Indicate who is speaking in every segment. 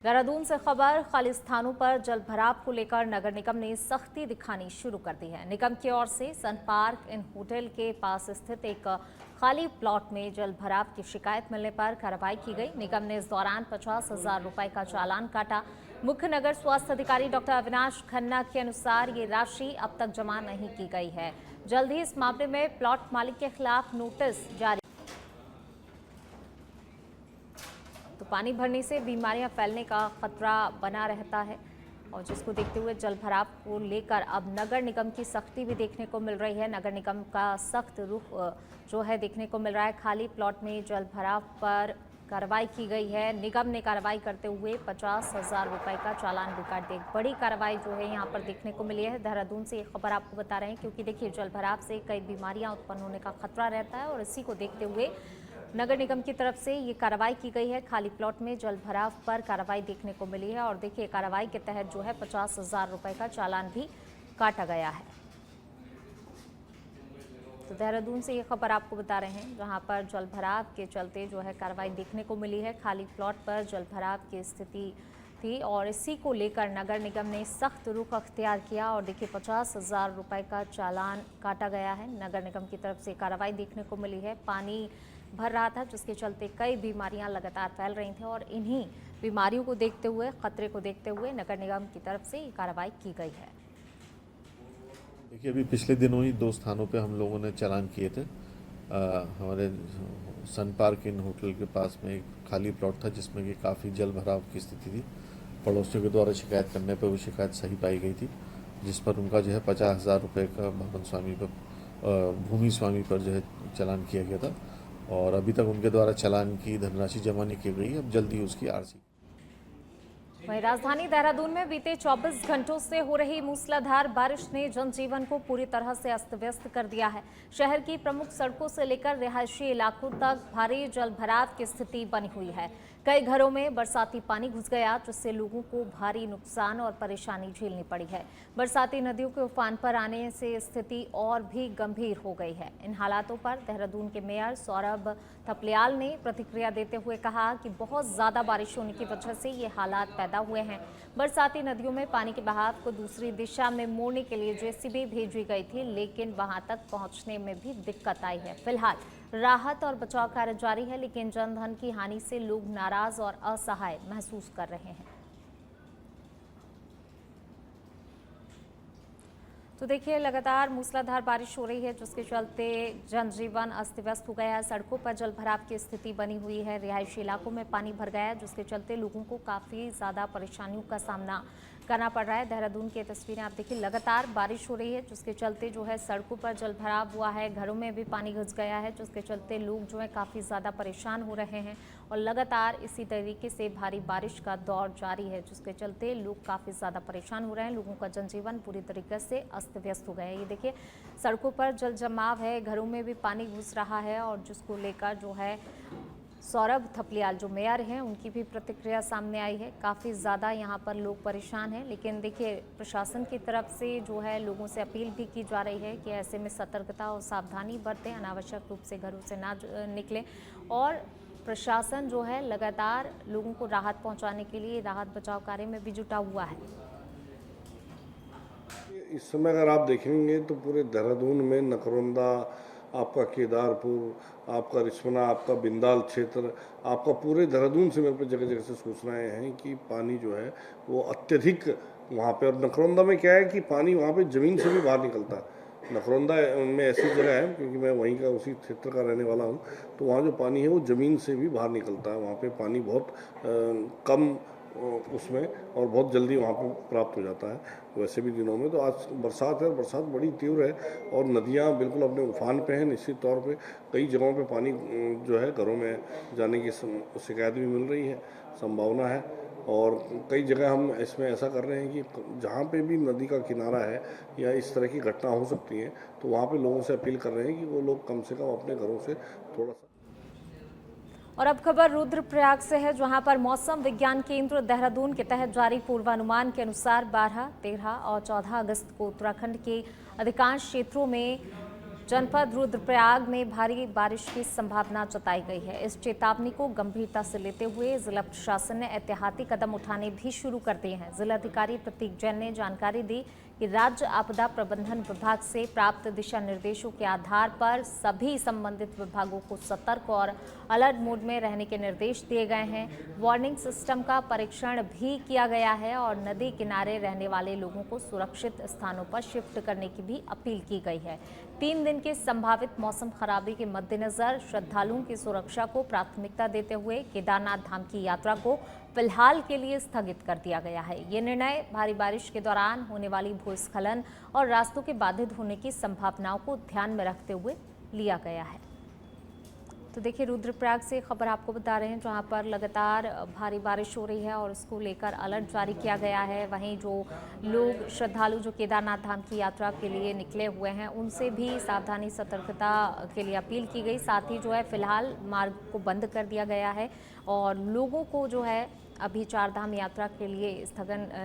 Speaker 1: देहरादून से खबर, खाली स्थानों पर जल भराव को लेकर नगर निगम ने सख्ती दिखानी शुरू कर दी है। निगम की ओर से सन पार्क इन होटल के पास स्थित एक खाली प्लॉट में जल भराव की शिकायत मिलने पर कार्रवाई की गई। निगम ने इस दौरान 50,000 रुपए का चालान काटा। मुख्य नगर स्वास्थ्य अधिकारी डॉक्टर अविनाश खन्ना के अनुसार ये राशि अब तक जमा नहीं की गई है। जल्द ही इस मामले में प्लॉट मालिक के खिलाफ नोटिस जारी। तो पानी भरने से बीमारियां फैलने का खतरा बना रहता है और जिसको देखते हुए जल भराव को लेकर अब नगर निगम की सख्ती भी देखने को मिल रही है। नगर निगम का सख्त रुख जो है देखने को मिल रहा है। खाली प्लॉट में जल भराव पर कार्रवाई की गई है। निगम ने कार्रवाई करते हुए 50,000 रुपए का चालान भी काट दिया। बड़ी कार्रवाई जो है यहाँ पर देखने को मिली है। देहरादून से ये खबर आपको बता रहे हैं क्योंकि देखिए जल भराव से कई बीमारियां उत्पन्न होने का खतरा रहता है और इसी को देखते हुए नगर निगम की तरफ से ये कार्रवाई की गई है। खाली प्लॉट में जल भराव पर कार्रवाई देखने को मिली है और देखिए कार्रवाई के तहत जो है 50,000 रुपए का चालान भी काटा गया है। तो देहरादून से ये खबर आपको बता रहे हैं जहां पर जल भराव के चलते जो है कार्रवाई देखने को मिली है। खाली प्लॉट पर जल भराव की स्थिति थी और इसी को लेकर नगर निगम ने सख्त रुख अख्तियार किया और देखिए 50,000 रुपए का चालान काटा गया है। नगर निगम की तरफ से कार्रवाई देखने को मिली है। पानी भर रहा था जिसके चलते कई बीमारियां लगातार फैल रही थी और इन्हीं बीमारियों को देखते हुए, खतरे को देखते हुए नगर निगम की तरफ से ये कार्रवाई की गई है।
Speaker 2: देखिए अभी पिछले दिनों ही 2 स्थानों पे हम लोगों ने चालान किए थे। हमारे सन पार्क इन होटल के पास में एक खाली प्लॉट था जिसमें कि काफ़ी जल भराव की स्थिति थी। पड़ोसियों के द्वारा शिकायत करने पर वो शिकायत सही पाई गई थी, जिस पर उनका जो है 50,000 रुपये का भवन स्वामी पर, भूमि स्वामी पर जो है चालान किया गया था और अभी तक उनके द्वारा चालान की धनराशि जमा नहीं की गई। अब जल्दी उसकी आरसी।
Speaker 1: वहीं राजधानी देहरादून में बीते 24 घंटों से हो रही मूसलाधार बारिश ने जनजीवन को पूरी तरह से अस्त व्यस्त कर दिया है। शहर की प्रमुख सड़कों से लेकर रिहायशी इलाकों तक भारी जल भराव की स्थिति बनी हुई है। कई घरों में बरसाती पानी घुस गया जिससे लोगों को भारी नुकसान और परेशानी झेलनी पड़ी है। बरसाती नदियों के उफान पर आने से स्थिति और भी गंभीर हो गई है। इन हालातों पर देहरादून के मेयर सौरभ थपलियाल ने प्रतिक्रिया देते हुए कहा कि बहुत ज्यादा बारिश होने की वजह से ये हालात पैदा हुए हैं। बरसाती नदियों में पानी के बहाव को दूसरी दिशा में मोड़ने के लिए जेसीबी भेजी गई थी, लेकिन वहां तक पहुंचने में भी दिक्कत आई है। फिलहाल राहत और बचाव कार्य जारी है, लेकिन जनधन की हानि से लोग नाराज और असहाय महसूस कर रहे हैं। तो देखिए लगातार मूसलाधार बारिश हो रही है जिसके चलते जनजीवन अस्त व्यस्त हो गया है। सड़कों पर जल भराव की स्थिति बनी हुई है। रिहायशी इलाकों में पानी भर गया है जिसके चलते लोगों को काफ़ी ज़्यादा परेशानियों का सामना करना पड़ रहा है। देहरादून की तस्वीरें आप देखिए, लगातार बारिश हो रही है जिसके चलते जो है सड़कों पर जल भराव हुआ है। घरों में भी पानी घुस गया है जिसके चलते लोग जो है काफ़ी ज़्यादा परेशान हो रहे हैं और लगातार इसी तरीके से भारी बारिश का दौर जारी है जिसके चलते लोग काफ़ी ज़्यादा परेशान हो रहे हैं। लोगों का जनजीवन पूरी तरीके से अस्त व्यस्त हो गया है। ये देखिए सड़कों पर जल जमाव है, घरों में भी पानी घुस रहा है और जिसको लेकर जो है सौरभ थपलियाल जो मेयर हैं उनकी भी प्रतिक्रिया सामने आई है। काफ़ी ज़्यादा यहाँ पर लोग परेशान हैं, लेकिन देखिए प्रशासन की तरफ से जो है लोगों से अपील भी की जा रही है कि ऐसे में सतर्कता और सावधानी बरतें, अनावश्यक रूप से घरों से ना निकलें और प्रशासन जो है लगातार लोगों को राहत पहुँचाने के लिए राहत बचाव कार्य में भी जुटा हुआ है।
Speaker 3: इस समय अगर आप देखेंगे तो पूरे देहरादून में नकरौंदा, आपका केदारपुर, आपका रिस्पना, आपका बिंदाल क्षेत्र, आपका पूरे देहरादून से मेरे पे जगह जगह से सूचनाएं हैं कि पानी जो है वो अत्यधिक वहाँ पे। और नकरौंदा में क्या है कि पानी वहाँ पे ज़मीन से भी बाहर निकलता है। नकरौंदा में ऐसी जगह है क्योंकि मैं वहीं का उसी क्षेत्र का रहने वाला हूँ, तो वहाँ जो पानी है वो ज़मीन से भी बाहर निकलता है। वहाँ पे पानी बहुत कम उसमें और बहुत जल्दी वहाँ पर प्राप्त हो जाता है वैसे भी दिनों में। तो आज बरसात है और बरसात बड़ी तीव्र है और नदियाँ बिल्कुल अपने उफान पे हैं। निश्चित तौर पे कई जगहों पे पानी जो है घरों में जाने की शिकायत भी मिल रही है, संभावना है। और कई जगह हम इसमें ऐसा कर रहे हैं कि जहाँ पे भी नदी का किनारा है या इस तरह की घटना हो सकती है तो वहाँ पे लोगों से अपील कर रहे हैं कि वो लोग कम से कम अपने घरों से थोड़ा सा।
Speaker 1: और अब खबर रुद्रप्रयाग से है जहां पर मौसम विज्ञान केंद्र देहरादून के तहत जारी पूर्वानुमान के अनुसार 12, 13 और 14 अगस्त को उत्तराखंड के अधिकांश क्षेत्रों में जनपद रुद्रप्रयाग में भारी बारिश की संभावना जताई गई है। इस चेतावनी को गंभीरता से लेते हुए जिला प्रशासन ने एहतियाती कदम उठाने भी शुरू कर दिए हैं। जिलाधिकारी प्रतीक जैन ने जानकारी दी कि राज्य आपदा प्रबंधन विभाग से प्राप्त दिशा निर्देशों के आधार पर सभी संबंधित विभागों को सतर्क और अलर्ट मोड में रहने के निर्देश दिए गए हैं। वार्निंग सिस्टम का परीक्षण भी किया गया है और नदी किनारे रहने वाले लोगों को सुरक्षित स्थानों पर शिफ्ट करने की भी अपील की गई है। 3 दिन के संभावित मौसम खराबी के मद्देनजर श्रद्धालुओं की सुरक्षा को प्राथमिकता देते हुए केदारनाथ धाम की यात्रा को फिलहाल के लिए स्थगित कर दिया गया है। ये निर्णय भारी बारिश के दौरान होने वाली भूस्खलन और रास्तों के बाधित होने की संभावनाओं को ध्यान में रखते हुए लिया गया है। तो देखिए, रुद्रप्रयाग से खबर आपको बता रहे हैं, जहां पर लगातार भारी बारिश हो रही है और उसको लेकर अलर्ट जारी किया गया है। वहीं जो लोग श्रद्धालु जो केदारनाथ धाम की यात्रा के लिए निकले हुए हैं, उनसे भी सावधानी सतर्कता के लिए अपील की गई। साथ ही जो है फिलहाल मार्ग को बंद कर दिया गया है और लोगों को जो है अभी चार धाम यात्रा के लिए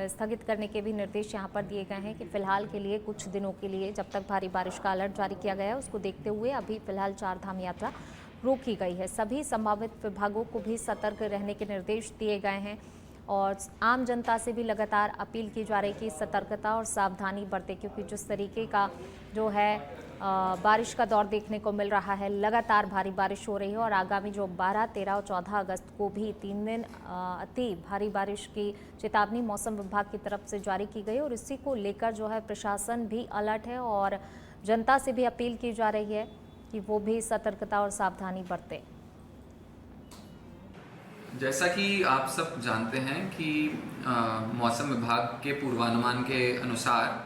Speaker 1: स्थगित करने के भी निर्देश यहाँ पर दिए गए हैं कि फिलहाल के लिए कुछ दिनों के लिए, जब तक भारी बारिश का अलर्ट जारी किया गया है, उसको देखते हुए अभी फिलहाल चार धाम यात्रा रोकी गई है। सभी संभावित विभागों को भी सतर्क रहने के निर्देश दिए गए हैं और आम जनता से भी लगातार अपील की जा रही है कि सतर्कता और सावधानी बरतें, क्योंकि जिस तरीके का जो है बारिश का दौर देखने को मिल रहा है, लगातार भारी बारिश हो रही है और आगामी जो 12, 13 और 14 अगस्त को भी 3 दिन अति भारी बारिश की चेतावनी मौसम विभाग की तरफ से जारी की गई और इसी को लेकर जो है प्रशासन भी अलर्ट है और जनता से भी अपील की जा रही है कि वो भी सतर्कता और सावधानी बरतें।
Speaker 4: जैसा कि आप सब जानते हैं कि मौसम विभाग के पूर्वानुमान के अनुसार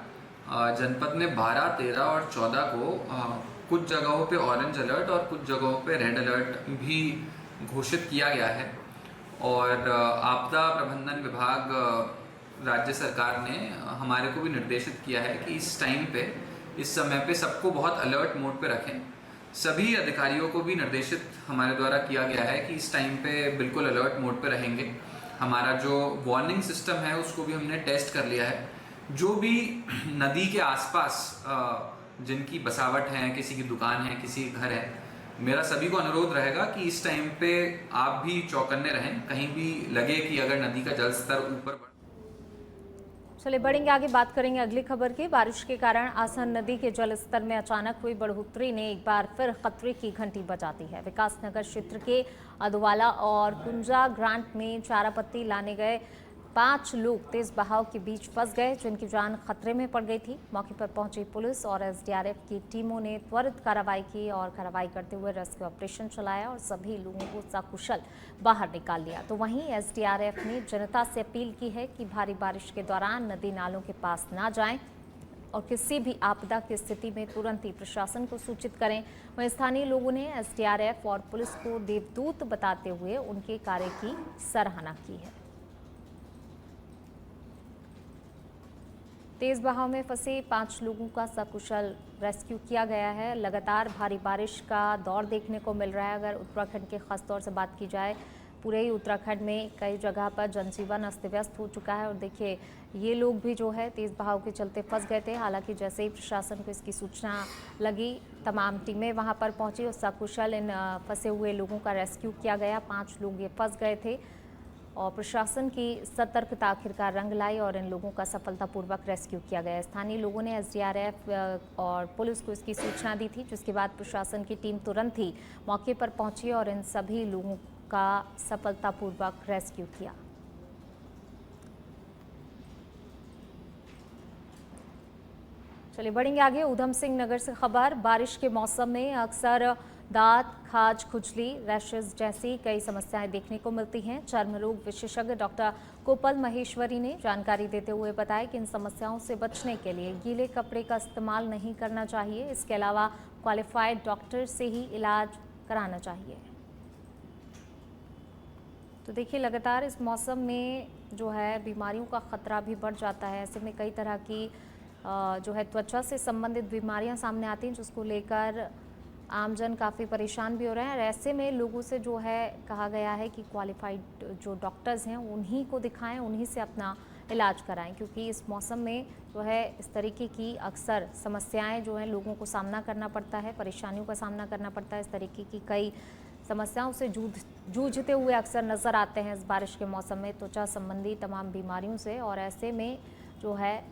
Speaker 4: जनपद में 12, 13 और 14 को कुछ जगहों पे ऑरेंज अलर्ट और कुछ जगहों पे रेड अलर्ट भी घोषित किया गया है और आपदा प्रबंधन विभाग राज्य सरकार ने हमारे को भी निर्देशित किया है कि इस टाइम पे, इस समय पे सबको बहुत अलर्ट मोड पे रखें। सभी अधिकारियों को भी निर्देशित हमारे द्वारा किया गया है कि इस टाइम पे बिल्कुल अलर्ट मोड पे रहेंगे। हमारा जो वार्निंग सिस्टम है उसको भी हमने टेस्ट कर लिया है। जो भी नदी के आसपास जिनकी बसावट है, किसी की दुकान है, किसी के घर है, मेरा सभी को अनुरोध रहेगा कि इस टाइम पे आप भी चौकन्ने रहें। कहीं भी लगे कि अगर नदी का जल स्तर ऊपर
Speaker 1: चलिए बढ़ेंगे आगे, बात करेंगे अगली खबर की। बारिश के कारण आसन नदी के जल स्तर में अचानक हुई बढ़ोतरी ने एक बार फिर खतरे की घंटी बजा दी है। विकासनगर क्षेत्र के अधवाला और कुंजा ग्रांट में चारापत्ती लाने गए 5 लोग तेज बहाव के बीच फंस गए, जिनकी जान खतरे में पड़ गई थी। मौके पर पहुंची पुलिस और एसडीआरएफ की टीमों ने त्वरित कार्रवाई की और कार्रवाई करते हुए रेस्क्यू ऑपरेशन चलाया और सभी लोगों को सकुशल बाहर निकाल लिया। तो वहीं एसडीआरएफ ने जनता से अपील की है कि भारी बारिश के दौरान नदी नालों के पास ना जाएं और किसी भी आपदा की स्थिति में तुरंत ही प्रशासन को सूचित करें। वहीं स्थानीय लोगों ने एसडीआरएफ और पुलिस को देवदूत बताते हुए उनके कार्य की सराहना की है। तेज बहाव में फंसे 5 लोगों का सकुशल रेस्क्यू किया गया है। लगातार भारी बारिश का दौर देखने को मिल रहा है। अगर उत्तराखंड के खास तौर से बात की जाए, पूरे ही उत्तराखंड में कई जगह पर जनजीवन अस्त व्यस्त हो चुका है और देखिए ये लोग भी जो है तेज बहाव के चलते फंस गए थे। हालांकि जैसे ही प्रशासन को इसकी सूचना लगी, तमाम टीमें वहां पर पहुंची और सकुशल इन फंसे हुए लोगों का रेस्क्यू किया गया। 5 लोग ये फंस गए थे और प्रशासन की सतर्कता आखिरकार रंग लाई और इन लोगों का सफलतापूर्वक रेस्क्यू किया गया। स्थानीय लोगों ने एसडीआरएफ और पुलिस को इसकी सूचना दी थी, जिसके बाद प्रशासन की टीम तुरंत ही मौके पर पहुंची और इन सभी लोगों का सफलतापूर्वक रेस्क्यू किया। चलिए बढ़ेंगे आगे। उधम सिंह नगर से खबर। बारिश के मौसम में अक्सर दांत, खाज, खुजली, रैशेज जैसी कई समस्याएं देखने को मिलती हैं। चर्म रोग विशेषज्ञ डॉक्टर कोपल महेश्वरी ने जानकारी देते हुए बताया कि इन समस्याओं से बचने के लिए गीले कपड़े का इस्तेमाल नहीं करना चाहिए। इसके अलावा क्वालिफाइड डॉक्टर से ही इलाज कराना चाहिए। तो देखिए लगातार इस मौसम में जो है बीमारियों का खतरा भी बढ़ जाता है। ऐसे में कई तरह की जो है त्वचा से संबंधित बीमारियां सामने आती हैं, जिसको लेकर आमजन काफ़ी परेशान भी हो रहे हैं और ऐसे में लोगों से जो है कहा गया है कि क्वालिफाइड जो डॉक्टर्स हैं उन्हीं को दिखाएं, उन्हीं से अपना इलाज कराएं, क्योंकि इस मौसम में जो है इस तरीके की अक्सर समस्याएं जो हैं लोगों को सामना करना पड़ता है, परेशानियों का सामना करना पड़ता है। इस तरीके की कई समस्याओं से जूझते हुए अक्सर नज़र आते हैं इस बारिश के मौसम में, त्वचा संबंधी तमाम बीमारियों से। और ऐसे में जो है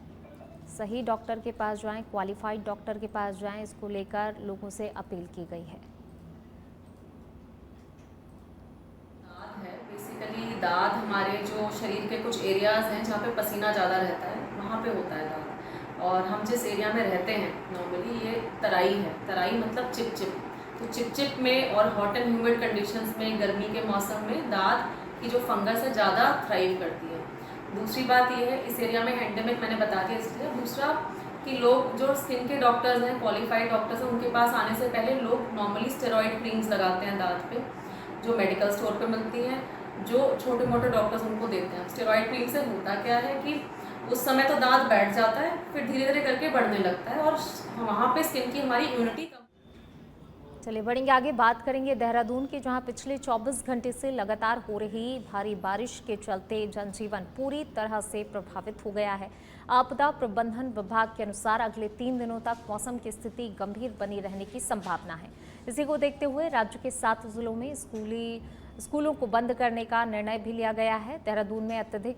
Speaker 1: सही डॉक्टर के पास जाएं, क्वालिफाइड डॉक्टर के पास जाएं, इसको लेकर लोगों से अपील की गई है।
Speaker 5: दाद है बेसिकली, दाद हमारे जो शरीर के कुछ एरियाज़ हैं जहाँ पे पसीना ज़्यादा रहता है, वहाँ पे होता है दाद। और हम जिस एरिया में रहते हैं नॉर्मली ये तराई है, तराई मतलब चिपचिप, तो चिपचिप में और हॉट एंड ह्यूमिड कंडीशंस में गर्मी के मौसम में दाद की जो फंगस है ज़्यादा थ्राइव करती है। दूसरी बात ये है इस एरिया में एंडेमिक मैंने बता दिया इसलिए। दूसरा कि लोग जो स्किन के डॉक्टर्स हैं, क्वालिफाइड डॉक्टर्स हैं, उनके पास आने से पहले लोग नॉर्मली स्टेरॉइड क्रीम्स लगाते हैं दांत पे, जो मेडिकल स्टोर पे मिलती हैं, जो छोटे मोटे डॉक्टर्स उनको देते हैं। स्टेरॉइड क्रीम से होता क्या है कि उस समय तो दांत बैठ जाता है, फिर धीरे धीरे करके बढ़ने लगता है और वहाँ पे स्किन की हमारी इम्यूनिटी कम।
Speaker 1: चलिए बढ़ेंगे आगे, बात करेंगे देहरादून की, जहां पिछले 24 घंटे से लगातार हो रही भारी बारिश के चलते जनजीवन पूरी तरह से प्रभावित हो गया है। आपदा प्रबंधन विभाग के अनुसार अगले 3 दिनों तक मौसम की स्थिति गंभीर बनी रहने की संभावना है। इसी को देखते हुए राज्य के 7 जिलों में स्कूलों को बंद करने का निर्णय भी लिया गया है। देहरादून में अत्यधिक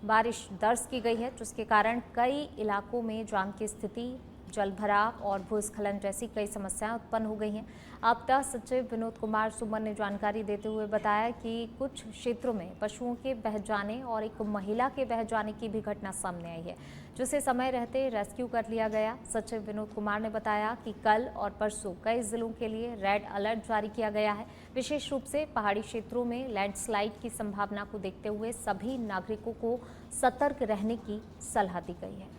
Speaker 1: बारिश दर्ज की गई है, जिसके कारण कई इलाकों में जाम की स्थिति, जल भराव और भूस्खलन जैसी कई समस्याएं उत्पन्न हो गई हैं। आपदा सचिव विनोद कुमार सुमन ने जानकारी देते हुए बताया कि कुछ क्षेत्रों में पशुओं के बह जाने और एक महिला के बह जाने की भी घटना सामने आई है, जिसे समय रहते रेस्क्यू कर लिया गया। सचिव विनोद कुमार ने बताया कि कल और परसों कई जिलों के लिए रेड अलर्ट जारी किया गया है। विशेष रूप से पहाड़ी क्षेत्रों में लैंडस्लाइड की संभावना को देखते हुए सभी नागरिकों को सतर्क रहने की सलाह दी गई है।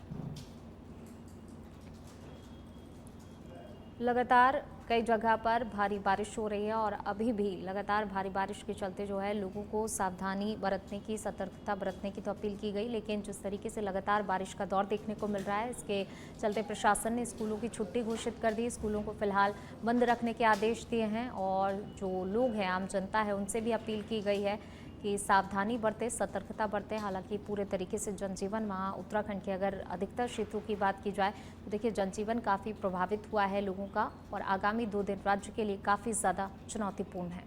Speaker 1: लगातार कई जगह पर भारी बारिश हो रही है और अभी भी लगातार भारी बारिश के चलते जो है लोगों को सावधानी बरतने की, सतर्कता बरतने की तो अपील की गई, लेकिन जिस तरीके से लगातार बारिश का दौर देखने को मिल रहा है, इसके चलते प्रशासन ने स्कूलों की छुट्टी घोषित कर दी। स्कूलों को फिलहाल बंद रखने के आदेश दिए हैं और जो लोग हैं, आम जनता है, उनसे भी अपील की गई है कि सावधानी बरतें, सतर्कता बरतें। हालांकि पूरे तरीके से जनजीवन वहाँ उत्तराखंड के अगर अधिकतर क्षेत्रों की बात की जाए तो देखिए जनजीवन काफ़ी प्रभावित हुआ है लोगों का और आगामी 2 दिन राज्य के लिए काफ़ी ज़्यादा चुनौतीपूर्ण है।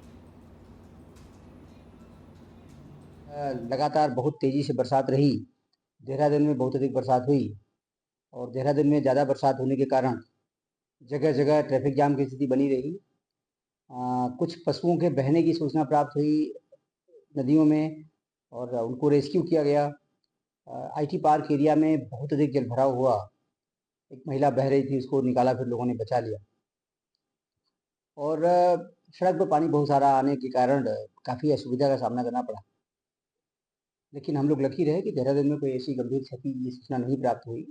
Speaker 6: लगातार बहुत तेज़ी से बरसात रही। देहरादून में बहुत अधिक बरसात हुई और देहरादून में ज़्यादा बरसात होने के कारण जगह जगह ट्रैफिक जाम की स्थिति बनी रही। कुछ पशुओं के बहने की सूचना प्राप्त हुई नदियों में और उनको रेस्क्यू किया गया। आईटी पार्क एरिया में बहुत अधिक जलभराव हुआ, एक महिला बह रही थी, उसको निकाला, फिर लोगों ने बचा लिया। और सड़क पर पानी बहुत सारा आने के कारण काफ़ी असुविधा का सामना करना पड़ा, लेकिन हम लोग लकी रहे कि देहरादून में कोई ऐसी गंभीर क्षति की सूचना नहीं प्राप्त हुई।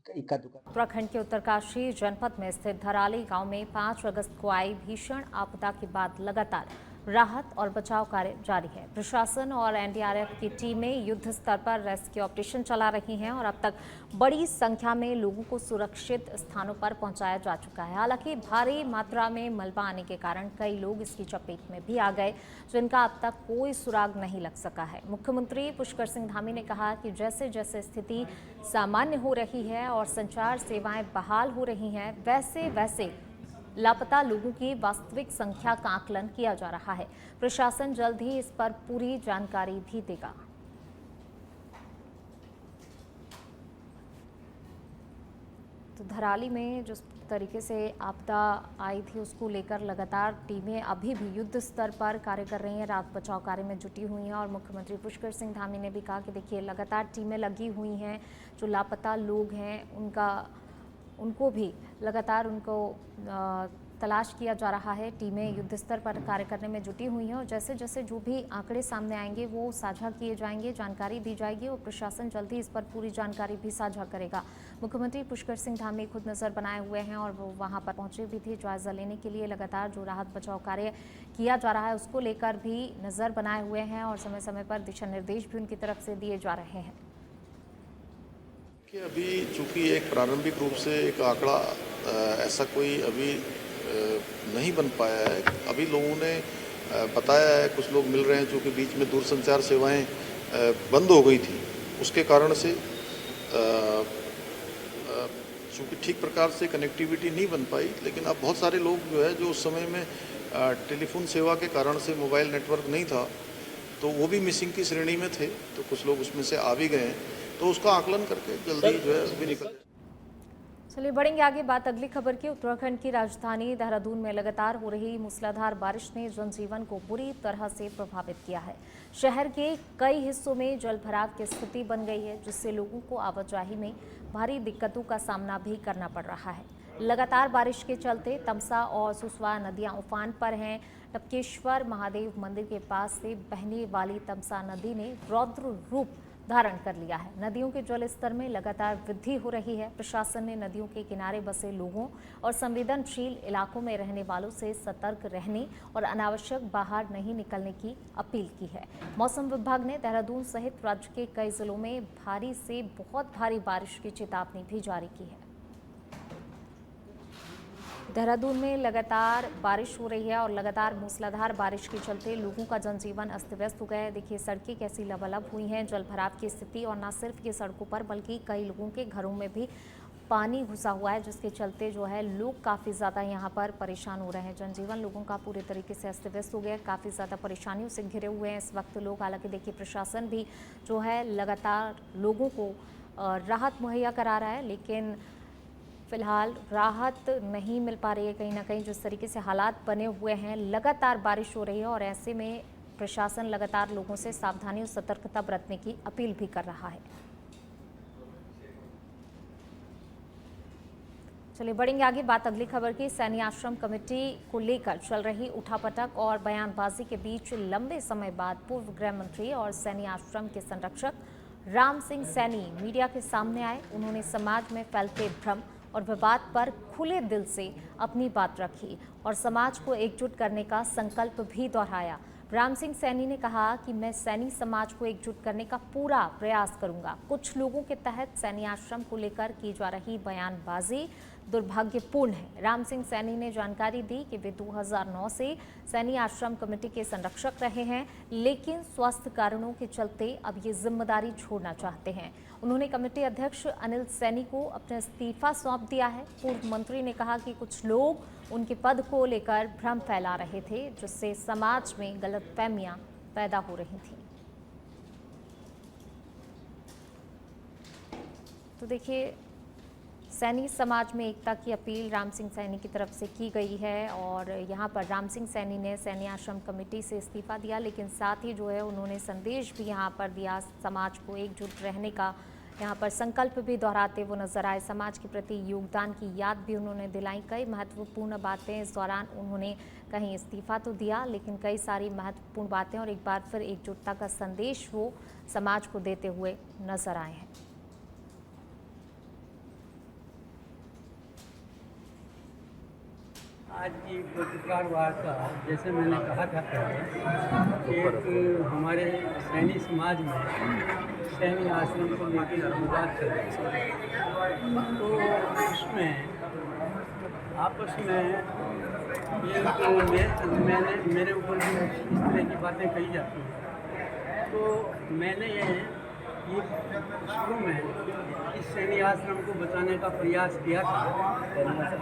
Speaker 1: उत्तराखंड के उत्तरकाशी जनपद में स्थित धराली गांव में 5 अगस्त को आई भीषण आपदा के बाद लगातार राहत और बचाव कार्य जारी है। प्रशासन और एनडीआरएफ की टीमें युद्ध स्तर पर रेस्क्यू ऑपरेशन चला रही हैं और अब तक बड़ी संख्या में लोगों को सुरक्षित स्थानों पर पहुंचाया जा चुका है। हालांकि भारी मात्रा में मलबा आने के कारण कई लोग इसकी चपेट में भी आ गए, जिनका अब तक कोई सुराग नहीं लग सका है। मुख्यमंत्री पुष्कर सिंह धामी ने कहा कि जैसे जैसे स्थिति सामान्य हो रही है और संचार सेवाएं बहाल हो रही हैं, वैसे वैसे लापता लोगों की वास्तविक संख्या का आकलन किया जा रहा है। प्रशासन जल्द ही इस पर पूरी जानकारी भी देगा। तो धराली में जिस तरीके से आपदा आई थी उसको लेकर लगातार टीमें अभी भी युद्ध स्तर पर कार्य कर रही हैं, राहत बचाव कार्य में जुटी हुई हैं और मुख्यमंत्री पुष्कर सिंह धामी ने भी कहा कि देखिए लगातार टीमें लगी हुई हैं, जो लापता लोग हैं उनको भी लगातार उनको तलाश किया जा रहा है। टीमें युद्ध स्तर पर कार्य करने में जुटी हुई हैं और जैसे जैसे जो भी आंकड़े सामने आएंगे वो साझा किए जाएंगे, जानकारी दी जाएगी और प्रशासन जल्द ही इस पर पूरी जानकारी भी साझा करेगा। मुख्यमंत्री पुष्कर सिंह धामी खुद नज़र बनाए हुए हैं और वो वहां पर पहुंचे भी थे जायजा लेने के लिए। लगातार जो राहत बचाव कार्य किया जा रहा है उसको लेकर भी नज़र बनाए हुए हैं और समय समय पर दिशा निर्देश भी उनकी तरफ से दिए जा रहे हैं।
Speaker 7: कि अभी चूंकि एक प्रारंभिक रूप से एक आंकड़ा ऐसा कोई अभी
Speaker 2: नहीं बन पाया है। अभी लोगों ने बताया है, कुछ लोग मिल रहे हैं चूँकि बीच में दूरसंचार सेवाएं बंद हो गई थी, उसके कारण से चूँकि ठीक प्रकार से कनेक्टिविटी नहीं बन पाई, लेकिन अब बहुत सारे लोग जो है जो उस समय में टेलीफोन सेवा के कारण से मोबाइल नेटवर्क नहीं था तो वो भी मिसिंग की श्रेणी में थे, तो कुछ लोग उसमें से आ भी गए हैं, तो उसका आकलन करके जल्दी जो है अभी निकल।
Speaker 1: चलिए बढ़ेंगे आगे। बात अगली खबर की। उत्तराखंड की राजधानी देहरादून में लगातार हो रही मूसलाधार बारिश ने जनजीवन को बुरी तरह से प्रभावित किया है। शहर के कई हिस्सों में जलभराव की स्थिति बन गई है, जिससे लोगों को आवाजाही में भारी दिक्कतों का सामना भी करना पड़ रहा है। लगातार बारिश के चलते तमसा और सुसवा नदियां उफान पर हैं। टपकेश्वर महादेव मंदिर के पास से बहने वाली तमसा नदी ने रौद्र रूप धारण कर लिया है। नदियों के जल स्तर में लगातार वृद्धि हो रही है। प्रशासन ने नदियों के किनारे बसे लोगों और संवेदनशील इलाकों में रहने वालों से सतर्क रहने और अनावश्यक बाहर नहीं निकलने की अपील की है। मौसम विभाग ने देहरादून सहित राज्य के कई जिलों में भारी से बहुत भारी बारिश की चेतावनी भी जारी की है। देहरादून में लगातार बारिश हो रही है और लगातार मूसलाधार बारिश के चलते लोगों का जनजीवन अस्त व्यस्त हो गया है। देखिए सड़कें कैसी लबालब हुई हैं, जलभराव की स्थिति, और न सिर्फ ये सड़कों पर बल्कि कई लोगों के घरों में भी पानी घुसा हुआ है, जिसके चलते जो है लोग काफ़ी ज़्यादा यहाँ पर परेशान हो रहे हैं। जनजीवन लोगों का पूरे तरीके से अस्त व्यस्त हो गया है, काफ़ी ज़्यादा परेशानियों से घिरे हुए हैं इस वक्त लोग। हालांकि देखिए प्रशासन भी जो है लगातार लोगों को राहत मुहैया करा रहा है, लेकिन फिलहाल राहत नहीं मिल पा रही है। कहीं ना कहीं जिस तरीके से हालात बने हुए हैं, लगातार बारिश हो रही है और ऐसे में प्रशासन लगातार लोगों से सावधानी और सतर्कता बरतने की अपील भी कर रहा है। चलिए बढ़ेंगे आगे। बात अगली खबर की। सैनी आश्रम कमेटी को लेकर चल रही उठापटक और बयानबाजी के बीच लंबे समय बाद पूर्व गृह मंत्री और सैनी आश्रम के संरक्षक राम सिंह सैनी मीडिया के सामने आए। उन्होंने समाज में फैलते भ्रम और विवाद पर खुले दिल से अपनी बात रखी और समाज को एकजुट करने का संकल्प भी दोहराया। राम सिंह सैनी ने कहा कि मैं सैनी समाज को एकजुट करने का पूरा प्रयास करूंगा। कुछ लोगों के तहत सैनी आश्रम को लेकर की जा रही बयानबाजी दुर्भाग्यपूर्ण है। राम सिंह सैनी ने जानकारी दी कि वे 2009 से सैनी आश्रम कमेटी के संरक्षक रहे हैं, लेकिन स्वास्थ्य कारणों के चलते अब ये जिम्मेदारी छोड़ना चाहते हैं। उन्होंने कमेटी अध्यक्ष अनिल सैनी को अपना इस्तीफा सौंप दिया है। पूर्व मंत्री ने कहा कि कुछ लोग उनके पद को लेकर भ्रम फैला रहे थे, जिससे समाज में गलतफहमियां पैदा हो रही थी। तो देखिए सैनी समाज में एकता की अपील राम सिंह सैनी की तरफ से की गई है और यहाँ पर राम सिंह सैनी ने सैनी आश्रम कमेटी से इस्तीफा दिया, लेकिन साथ ही जो है उन्होंने संदेश भी यहाँ पर दिया, समाज को एकजुट रहने का यहाँ पर संकल्प भी दोहराते वो नजर आए। समाज के प्रति योगदान की याद भी उन्होंने दिलाई। कई महत्वपूर्ण बातें इस दौरान उन्होंने कहीं इस्तीफा तो दिया, लेकिन कई सारी महत्वपूर्ण बातें और एक बार फिर एकजुटता का संदेश वो समाज को देते हुए नजर आए हैं।
Speaker 7: आज की पत्रकार वार्ता, जैसे मैंने कहा था पहले, एक हमारे सैनी समाज में सैनी आश्रम को लेकर विवाद चल रही है, तो उसमें आपस में मेरे ऊपर भी इस तरह की बातें कही जाती हैं। तो मैंने ये शुरू में इस सैनी आश्रम को बचाने का प्रयास किया था,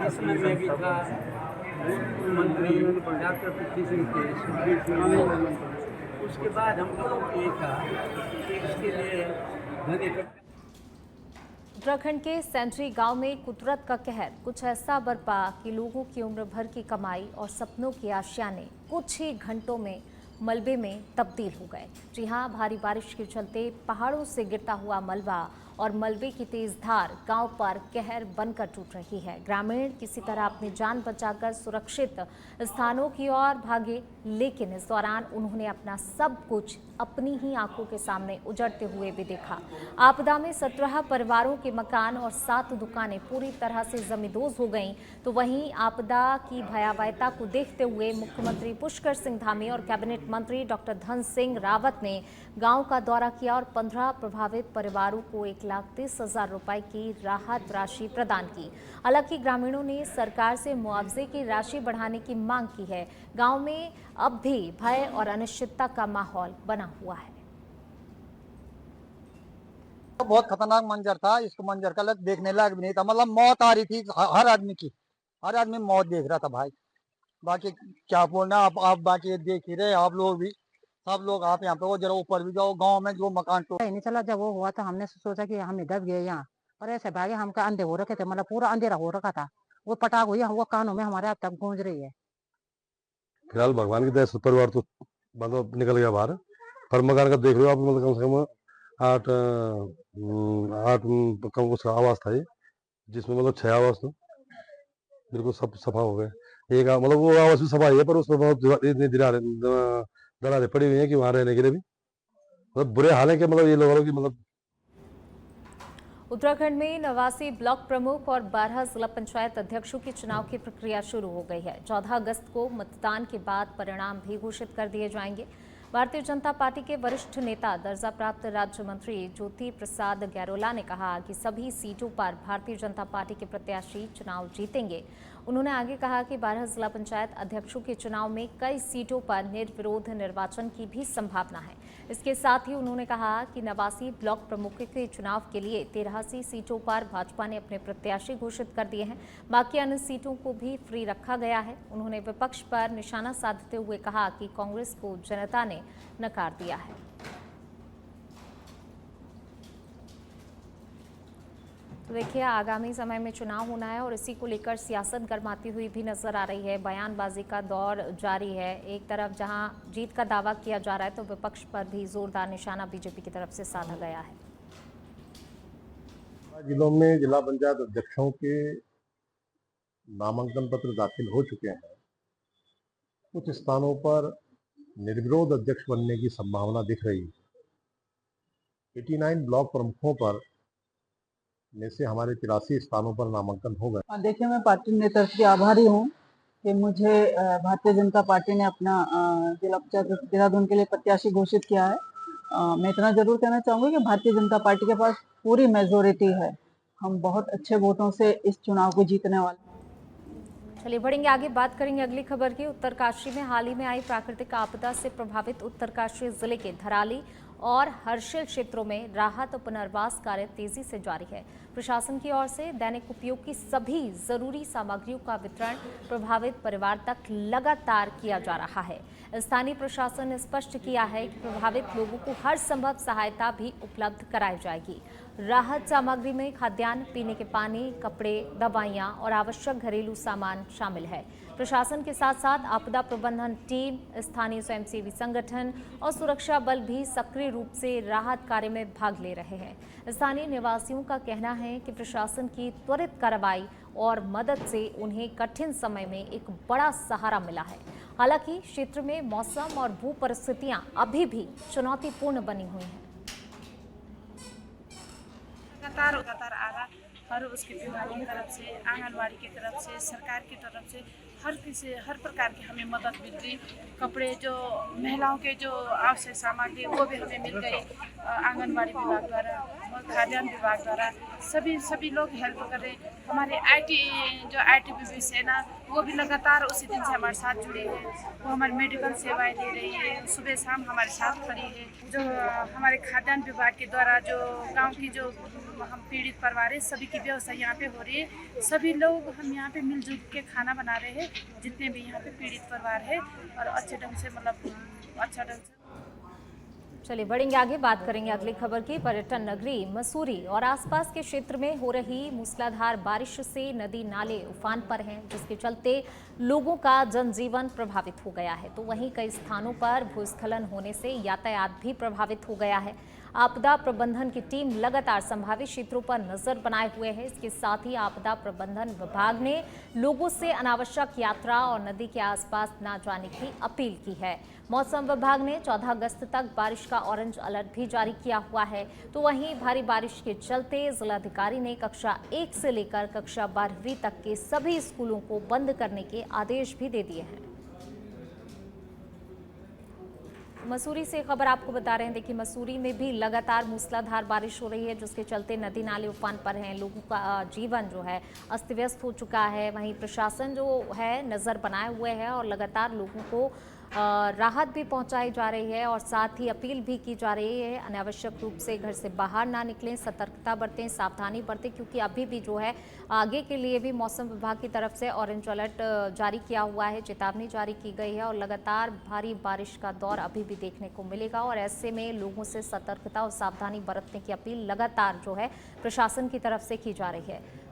Speaker 7: जिसमें मैं भी था, मंत्री डॉक्टर पृथ्वी सिंह थे, सुखबीर सिंह। उसके बाद हम लोगों को ये था कि इसके लिए धन।
Speaker 1: उत्तराखंड के सेंट्री गांव में कुदरत का कहर कुछ ऐसा बरपा कि लोगों की उम्र भर की कमाई और सपनों की आशियाने कुछ ही घंटों में मलबे में तब्दील हो गए। जी हां, भारी बारिश के चलते पहाड़ों से गिरता हुआ मलबा और मलबे की तेज धार गांव पर कहर बनकर टूट रही है। ग्रामीण किसी तरह अपनी जान बचाकर सुरक्षित स्थानों की ओर भागे, लेकिन इस दौरान उन्होंने अपना सब कुछ अपनी ही आंखों के सामने उजड़ते हुए भी देखा। आपदा में 17 परिवारों के मकान और 7 दुकानें पूरी तरह से जमींदोज हो गईं। तो वहीं आपदा की भयावहता को देखते हुए मुख्यमंत्री पुष्कर सिंह धामी और कैबिनेट मंत्री डॉक्टर धन सिंह रावत ने गांव का दौरा किया और 15 प्रभावित परिवारों को 1,30,000 रुपए की राहत राशि प्रदान की। हालांकि ग्रामीणों ने सरकार से मुआवजे की राशि बढ़ाने की मांग की है। गांव में अब भी भय और अनिश्चितता का माहौल बना हुआ है।
Speaker 8: बहुत खतरनाक मंजर था। इसको मंजर का देखने लायक भी नहीं था। मतलब मौत आ रही थी हर आदमी की, हर आदमी मौत देख रहा था भाई। बाकी क्या बोलना, आप बाकी देख ही रहे आप लोग भी, सब लोग। आप यहाँ पे वो जरा ऊपर भी जाओ, गांव में जो मकान तो
Speaker 9: नहीं चला। जब वो हुआ तो हमने सोचा कि हम दब गए यहाँ, और ऐसे भागे हमका अंधे हो रखे थे, मतलब पूरा अंधेरा हो रखा था। वो पटाख हुई वो कानों में हमारे अब तक गूंज रही है।
Speaker 10: फिलहाल भगवान की दया से परिवार तो मतलब निकल गया बाहर। पर मकान का देख रहे हो आप, मतलब कम से कम आठ कम उसका आवाज था ये, जिसमें मतलब 6 आवाज तो बिल्कुल सब सफा हो गए। एक मतलब वो आवाज भी सफा है, पर उसमें बहुत इतनी दरारें पड़ी हुई है कि वहां रहने के लिए भी मतलब बुरे हाल है कि मतलब ये लोगों की मतलब।
Speaker 1: उत्तराखंड में 89 ब्लॉक प्रमुख और 12 जिला पंचायत अध्यक्षों के चुनाव की प्रक्रिया शुरू हो गई है। 14 अगस्त को मतदान के बाद परिणाम भी घोषित कर दिए जाएंगे। भारतीय जनता पार्टी के वरिष्ठ नेता दर्जा प्राप्त राज्य मंत्री ज्योति प्रसाद गैरोला ने कहा कि सभी सीटों पर भारतीय जनता पार्टी के प्रत्याशी चुनाव जीतेंगे। उन्होंने आगे कहा कि 12 जिला पंचायत अध्यक्षों के चुनाव में कई सीटों पर निर्विरोध निर्वाचन की भी संभावना है। इसके साथ ही उन्होंने कहा कि 89 ब्लॉक प्रमुखों के चुनाव के लिए 83 सीटों पर भाजपा ने अपने प्रत्याशी घोषित कर दिए हैं। बाकी अन्य सीटों को भी फ्री रखा गया है। उन्होंने विपक्ष पर निशाना साधते हुए कहा कि कांग्रेस को जनता ने नकार दिया है। तो देखिए, आगामी समय में चुनाव होना है और इसी को लेकर सियासत गरमाती हुई भी नजर आ रही है। बयानबाजी का दौर जारी है। एक तरफ जहां जीत का दावा किया जा रहा है तो विपक्ष पर भी जोरदार निशाना बीजेपी की तरफ से साधा गया है।
Speaker 10: जिलों में जिला पंचायत अध्यक्षों के नामांकन पत्र दाखिल हो चुके हैं। कुछ स्थानों पर निर्विरोध अध्यक्ष बनने की संभावना दिख रही है। 89 ब्लॉक प्रमुखों पर में से हमारे 83 स्थानों पर नामांकन हो गए।
Speaker 9: देखिए, मैं पार्टी नेतृत्व की आभारी हूँ कि मुझे भारतीय जनता पार्टी ने अपना जिला पंचायत देहरादून के लिए प्रत्याशी घोषित किया है। मैं इतना जरूर कहना चाहूँगी कि भारतीय जनता पार्टी के पास पूरी मेजोरिटी है। हम बहुत अच्छे वोटों से इस चुनाव को जीतने वाले।
Speaker 1: चलिए बढ़ेंगे आगे, बात करेंगे अगली खबर की। उत्तरकाशी में हाल ही में आई प्राकृतिक आपदा से प्रभावित उत्तरकाशी जिले के धराली और हर्षिल क्षेत्रों में राहत और पुनर्वास कार्य तेजी से जारी है। प्रशासन की ओर से दैनिक उपयोग की सभी जरूरी सामग्रियों का वितरण प्रभावित परिवार तक लगातार किया जा रहा है। स्थानीय प्रशासन ने स्पष्ट किया है कि प्रभावित लोगों को हर संभव सहायता भी उपलब्ध कराई जाएगी। राहत सामग्री में खाद्यान्न, पीने के पानी, कपड़े, दवाइयां और आवश्यक घरेलू सामान शामिल है। प्रशासन के साथ साथ आपदा प्रबंधन टीम, स्थानीय स्वयंसेवी संगठन और सुरक्षा बल भी सक्रिय रूप से राहत कार्य में भाग ले रहे हैं। स्थानीय निवासियों का कहना है कि प्रशासन की त्वरित कार्रवाई और मदद से उन्हें कठिन समय में एक बड़ा सहारा मिला है। हालांकि क्षेत्र में मौसम और भू परिस्थितियां अभी भी चुनौतीपूर्ण बनी हुई हैं।
Speaker 11: लगातार आ रहा और उसके विभाग की तरफ से, आंगनबाड़ी की तरफ से, सरकार की तरफ से हर प्रकार की हमें मदद मिल रही। कपड़े, जो महिलाओं के जो आवश्यक सामग्री वो भी हमें मिल गई। आंगनबाड़ी विभाग द्वारा और खाद्यान्न विभाग द्वारा सभी लोग हेल्प कर रहे। हमारे आईटीबीपी सेना वो भी लगातार उसी दिन से हमारे साथ जुड़े हैं। वो हमारी मेडिकल सेवाएं दे रही है, सुबह शाम हमारे साथ खड़ी है। जो हमारे खाद्यान्न विभाग के द्वारा जो गाँव की जो हम पीड़ित परिवार है, सभी की व्यवस्था यहाँ पे हो रही है। सभी लोग हम यहाँ पे मिलजुल के खाना बना रहे हैं, जितने भी यहाँ पे पीड़ित परिवार है, और अच्छे ढंग से अच्छा ढंग से।
Speaker 1: चलिए बढ़ेंगे आगे, बात करेंगे अगली खबर की। पर्यटन नगरी मसूरी और आसपास के क्षेत्र में हो रही मूसलाधार बारिश से नदी नाले उफान पर हैं, जिसके चलते लोगों का जनजीवन प्रभावित हो गया है। तो वहीं कई स्थानों पर भूस्खलन होने से यातायात भी प्रभावित हो गया है। आपदा प्रबंधन की टीम लगातार संभावित क्षेत्रों पर नजर बनाए हुए है। इसके साथ ही आपदा प्रबंधन विभाग ने लोगों से अनावश्यक यात्रा और नदी के आसपास न जाने की अपील की है। मौसम विभाग ने 14 अगस्त तक बारिश का ऑरेंज अलर्ट भी जारी किया हुआ है। तो वहीं भारी बारिश के चलते जिलाधिकारी ने कक्षा 1 से लेकर कक्षा 12वीं तक के सभी स्कूलों को बंद करने के आदेश भी दे दिए हैं। मसूरी से खबर आपको बता रहे हैं। देखिए, मसूरी में भी लगातार मूसलाधार बारिश हो रही है, जिसके चलते नदी नाले उफान पर हैं। लोगों का जीवन जो है अस्त व्यस्त हो चुका है। वहीं प्रशासन जो है नज़र बनाए हुए है और लगातार लोगों को राहत भी पहुंचाई जा रही है और साथ ही अपील भी की जा रही है अनावश्यक रूप से घर से बाहर ना निकलें, सतर्कता बरतें, सावधानी बरतें, क्योंकि अभी भी जो है आगे के लिए भी मौसम विभाग की तरफ से ऑरेंज अलर्ट जारी किया हुआ है, चेतावनी जारी की गई है और लगातार भारी बारिश का दौर अभी भी देखने को मिलेगा। और ऐसे में लोगों से सतर्कता और सावधानी बरतने की अपील लगातार जो है प्रशासन की तरफ से की जा रही है।